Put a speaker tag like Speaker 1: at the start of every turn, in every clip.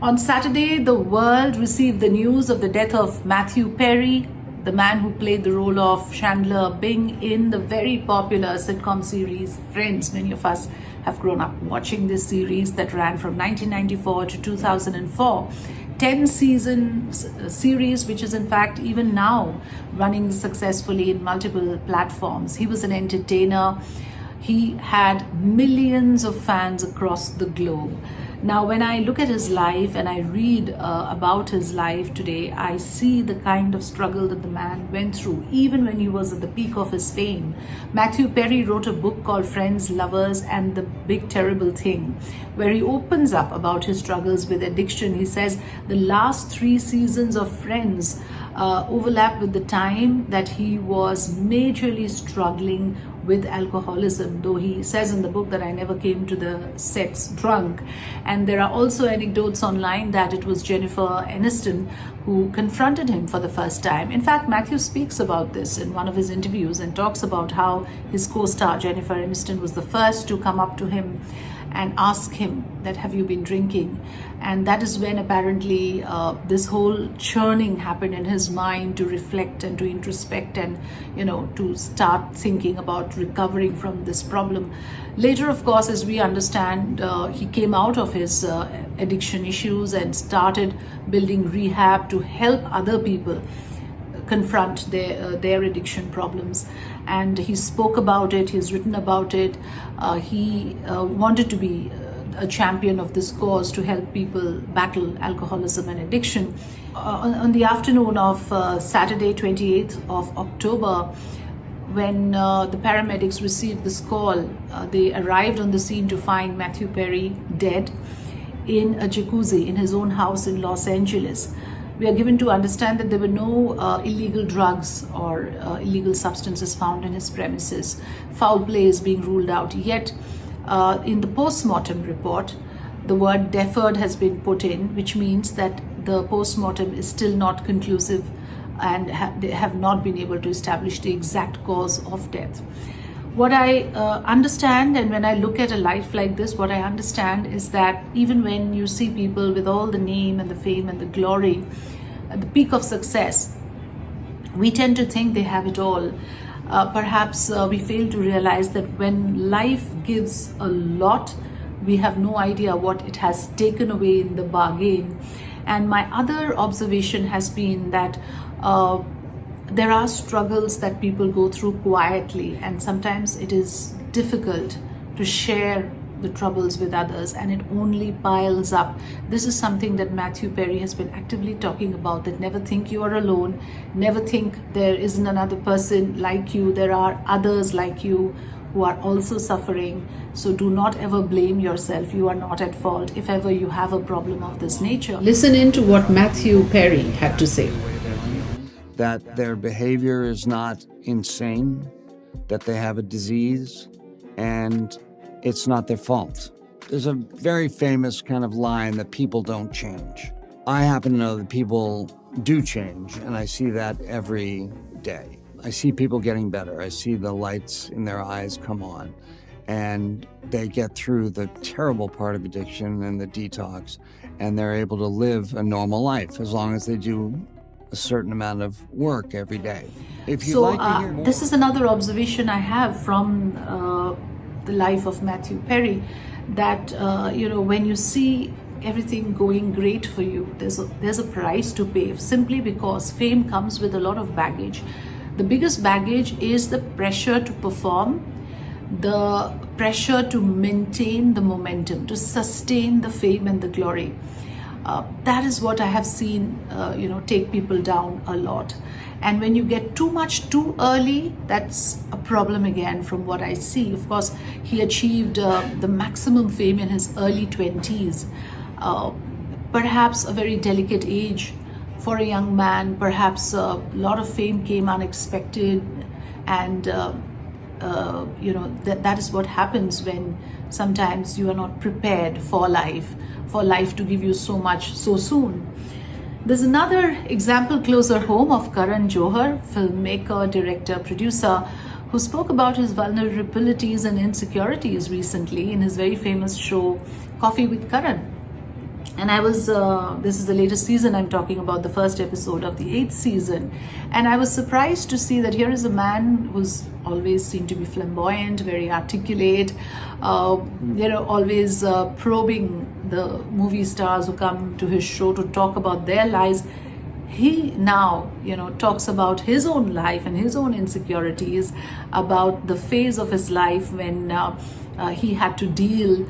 Speaker 1: On Saturday, the world received the news of the death of Mathew Perry, the man who played the role of Chandler Bing in the very popular sitcom series Friends. Many of us have grown up watching this series that ran from 1994 to 2004. 10-season series, which is in fact even now running successfully in multiple platforms. He was an entertainer. He had millions of fans across the globe. Now, when I look at his life and I read about his life today, I see the kind of struggle that the man went through, even when he was at the peak of his fame. Mathew Perry wrote a book called Friends, Lovers, and the Big Terrible Thing, where he opens up about his struggles with addiction. He says the last 3 seasons of Friends overlap with the time that he was majorly struggling with alcoholism, though he says in the book that I never came to the sets drunk. And there are also anecdotes online that it was Jennifer Aniston who confronted him for the first time. In fact, Mathew speaks about this in one of his interviews and talks about how his co-star Jennifer Aniston was the first to come up to him and ask him that, have you been drinking? And that is when apparently this whole churning happened in his mind to reflect and to introspect and, to start thinking about recovering from this problem. Later, of course, as we understand, he came out of his addiction issues and started building rehab to help other people confront their addiction problems. And he spoke about it, he's written about it. He wanted to be a champion of this cause to help people battle alcoholism and addiction. On the afternoon of Saturday, 28th of October, when the paramedics received this call, they arrived on the scene to find Mathew Perry dead in a jacuzzi in his own house in Los Angeles. We are given to understand that there were no illegal drugs or illegal substances found in his premises. Foul play is being ruled out. Yet, in the post-mortem report, the word deferred has been put in, which means that the post-mortem is still not conclusive and they have not been able to establish the exact cause of death. What I understand, and when I look at a life like this, what I understand is that even when you see people with all the name and the fame and the glory, at the peak of success, we tend to think they have it all. Perhaps we fail to realize that when life gives a lot, we have no idea what it has taken away in the bargain. And my other observation has been that there are struggles that people go through quietly, and sometimes it is difficult to share the troubles with others, and it only piles up. This is something that Mathew Perry has been actively talking about, that never think you are alone, never think there isn't another person like you. There are others like you who are also suffering. So do not ever blame yourself. You are not at fault if ever you have a problem of this nature. Listen in to what Mathew Perry had to say.
Speaker 2: That their behavior is not insane, that they have a disease, and it's not their fault. There's a very famous kind of line that people don't change. I happen to know that people do change, and I see that every day. I see people getting better. I see the lights in their eyes come on, and they get through the terrible part of addiction and the detox, and they're able to live a normal life as long as they do a certain amount of work every day. If you'd like to hear more,
Speaker 1: this is another observation I have from the life of Mathew Perry, that when you see everything going great for you, there's a price to pay, simply because fame comes with a lot of baggage. The biggest baggage is the pressure to perform, the pressure to maintain the momentum, to sustain the fame and the glory. That is what I have seen, take people down a lot. And when you get too much too early, that's a problem again from what I see. Of course, he achieved the maximum fame in his early 20s. Perhaps a very delicate age for a young man. Perhaps a lot of fame came unexpected, and that is what happens when sometimes you are not prepared for life to give you so much so soon. There's another example closer home of Karan Johar, filmmaker, director, producer, who spoke about his vulnerabilities and insecurities recently in his very famous show Kofffee with Karan. And this is the latest season I'm talking about, the first episode of the 8th season. And I was surprised to see that here is a man who's always seemed to be flamboyant, very articulate, always probing the movie stars who come to his show to talk about their lives. He now, talks about his own life and his own insecurities, about the phase of his life when he had to deal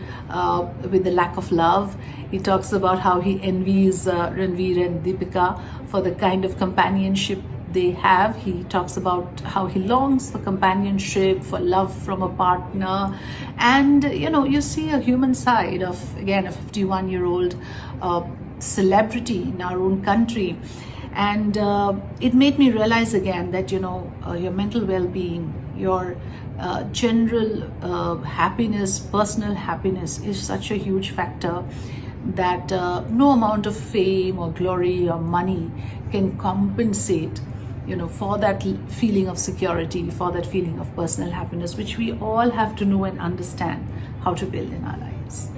Speaker 1: with the lack of love. He talks about how he envies Ranveer and Deepika for the kind of companionship they have. He talks about how he longs for companionship, for love from a partner. And, you see a human side of, again, a 51-year-old celebrity in our own country. And it made me realize again that, your mental well-being, your general happiness, personal happiness is such a huge factor that no amount of fame or glory or money can compensate, for that feeling of security, for that feeling of personal happiness, which we all have to know and understand how to build in our lives.